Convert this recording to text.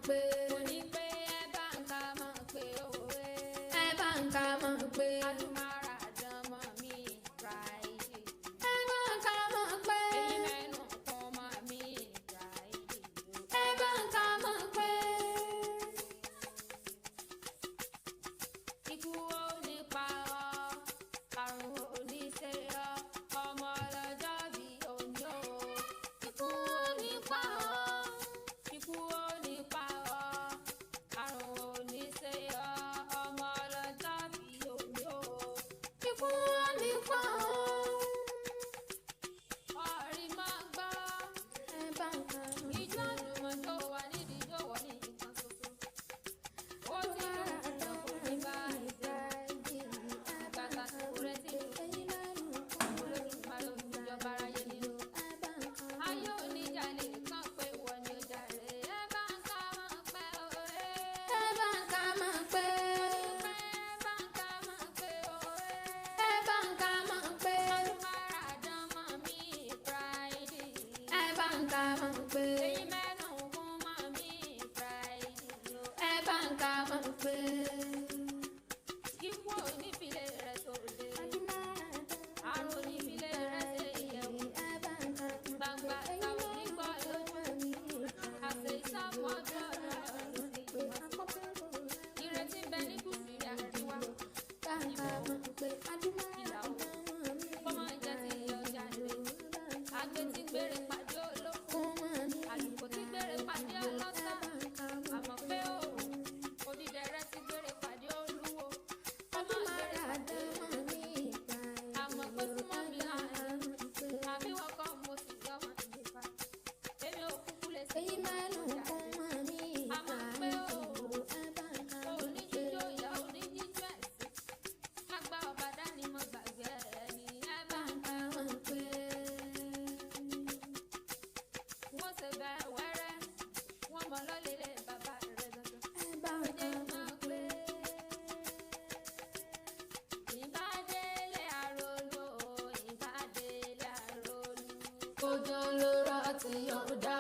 pé. Mo ní pé ẹ bá ń ká mọ̀ pé òwe. Ẹ bá ń ká mọ̀ pé. Adúmára dánmọ́ mi Friday. Ẹ bá ń ká mọ̀ pé. Èyí mẹ́nu kún mọ́ mi Friday. Ẹ bá ń ká mọ̀ pé. Ikú ò ní pa ọ́, àrùn ò ní ṣe ọ́, ọmọ ọlọ́jọ́ bí òní o. Ikú ò ní pa ọ́, ikú ò ní pa ọ́, àrùn ò ní ṣe ọ́, ọmọ ọlọ́jọ́ bí òní o. Ikú ò ní pa ọ́. Ọ̀rí máa gbọ́, Ẹ bá ń ká mọ̀ pé. ìjọ àdùnmọ̀jọ́ wà nídìí ìjọ wọ̀ ní nǹkan ṣoṣo. Ó ti dùn kò ní báyìí. Kàkà tó retí olódùmarè òjọba aráyé nínú. Ayé oníjàlè kan pé wọ́n ní ọjà rẹ̀. Ẹ bá ń ká mọ̀ pé òwe. Ẹ bá ń ká mọ̀ pé. Ẹ bá ń ká mọ̀ pé òwe. Ẹ bá ń ká mọ̀ pé. Adúmára dánmọ́ mi Friday. Ẹ bá ń ká mọ̀ pé. Èyí mẹ́nu kún mọ́ mi Friday. Ẹ bá ń ká mọ̀ pé. Ikú ò ní file rẹ̀ sóde. Àrùn ò ní file rẹ̀ ṣe ìyẹ̀wò. Gbangba táwọn onígbọ́ lójú. Àṣẹ ìsàmọ́jọ́ lọ́dún ní ìgbà. Ìrètí bẹ ní gúúsù ilẹ̀ àríwá. Ìlà oòrùn. Kọ́mọ jẹ́ ti ọjà rè. Àgbẹ̀ tí gbére pàdé olóko. Àlùkò tí gbére pàdé ọlọ́sà. Àmọ́ pé òòrùn. Odídẹrẹ́ tí gbére pàdé olúwo. Ọmọ gbére pàdé àmọ́ pé súnmọ́ mi láàrin. Àbí wọ́n kọ́ mo sì yọmọ ìdífà. Èmi ò kúkú lè ṣe àmọ́ pé òní jíjó ìyá òní jíjó ẹ̀sìn. Lágbá ọba dání mo gbàgbé ẹni ẹ bá ń ká wọn pé. Wọ́n ṣe bẹ̀rẹ̀ wẹ́rẹ́, wọ́n mọ lọ́lẹ̀lẹ̀ bàbá rẹ̀ gangan. Ó jẹ́ mọ́ pé ìbádélé àròlù, ìbádélé àròlù. Ojú ló rọ̀ tí yóò dá